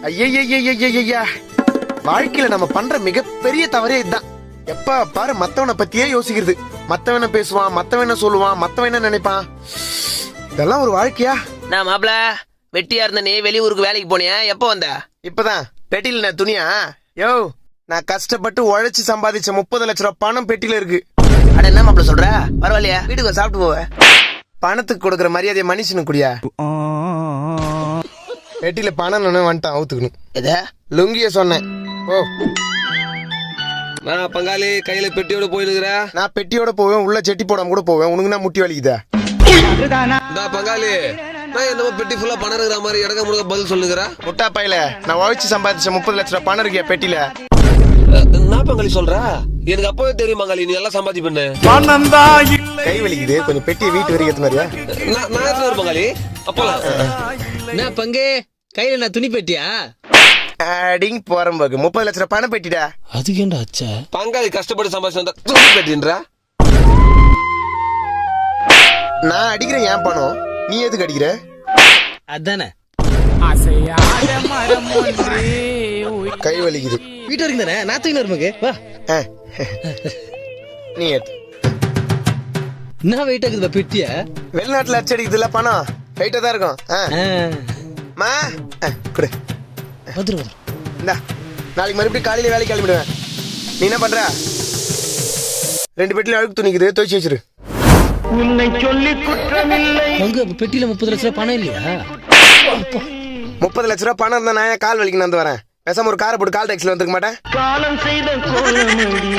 ஐயா, வாழ்க்கையில நம்ம பண்ற மிகப்பெரிய தவறே இதுதான். எப்ப பாரு மத்தவனை பத்தியே யோசிக்கிறது. மத்தவன பேசுவான், மத்தவன சொல்லுவான், மத்தவன நினைப்பான். இதெல்லாம் ஒரு வாழ்க்கையா? நான் மாப்ள வெட்டியா இருந்த நீ வெளியூருக்கு வேலைக்கு போனியா? எப்ப வந்த? இப்பதான் பெட்டியில நான் துணியா? யோ, நான் கஷ்டப்பட்டு உழைச்சு சம்பாதிச்ச 30 லட்சம் ரூபாய் பணம் பெட்டியில இருக்கு. அட என்ன மாப்ள சொல்ற? பரவாயில்லையா, வீட்டுக்கு சாப்பிட்டு போவ. பணத்துக்கு கொடுக்கற மரியாதையை மனுஷனுக்கு குடியா? பெட்டியில பணம் வந்துட்டான், அவுத்துக்கணும். எதா லுங்கிய சொன்னேன். ஓ, நான் பங்காளி கையில பெட்டியோட போயிருக்கிற. நான் பெட்டியோட போவேன், உள்ள செட்டி போடாம கூட போவேன். உனக்கு நான் முட்டி வலிக்குதா? பங்காளி நான் என்னமோ பெட்டி ஃபுல்லா பணம் இருக்கிற மாதிரி இடக்க முழுக்க பதில் சொல்லுங்கிற. முட்டா பையில நான் உழைச்சு சம்பாதிச்ச 30 லட்சம் ரூபாய் பணம் இருக்கியா பெட்டியில? நான் பங்காளி சொல்ற, எனக்கு அப்பவே தெரியும் பங்காளி நீ எல்லாம் சம்பாதி பண்ணு. கை வலிக்குது, கொஞ்சம் பெட்டியை வீட்டு வரைக்கும் எத்தனை மாதிரியா? நான் எத்தனை வரும் பங்காளி? அப்போலாம் என்ன பங்கு கையில நான் துணி பெட்டியா? அடிங் போறம்போக்கு 30 லட்சம் ரூபாய் பணம் பெட்டிடா. அதுக்கு ஏண்டா அச்சா? பங்காளி கஷ்டப்பட்டு சம்பாதிச்சு வந்தா துணி பெட்டின்றா. நான் அடிக்கிறேன் ஏன் பணம், நீ எதுக்கு அடிக்கிற? அதானே கை வலிக்குது. வீட்டு வரைக்கும் தானே, நான் தூக்கி வருமாக்கு வா. நீ எடுத்து. என்ன வெயிட் ஆகுது பெட்டியா? வெளிநாட்டுல அச்சடிக்குதுல பணம் வெயிட்டா தான் இருக்கும். மா குடு. வந்துரு இந்தா, நாளைக்கு மறுபடியும் காலையில வேலைக்கு கிளம்பிடுவேன். நீ என்ன பண்ற? 2 பெட்டில அழுக்கு துணிக்குது, துவைச்சு வச்சிரு. பங்கு அப்ப பெட்டியில 30 லட்சம் ரூபாய் பணம் இல்லையா? 30 லட்சம் ரூபாய் பணம் இருந்தா நான் கால் வலிக்கு வந்து வரேன். பேசாம ஒரு காரை போட்டு கால் டாக்ஸில வந்துக்க மாட்டேன். காலம் செய்த கோலமடி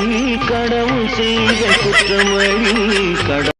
கடவுள் செய்த குற்றமடி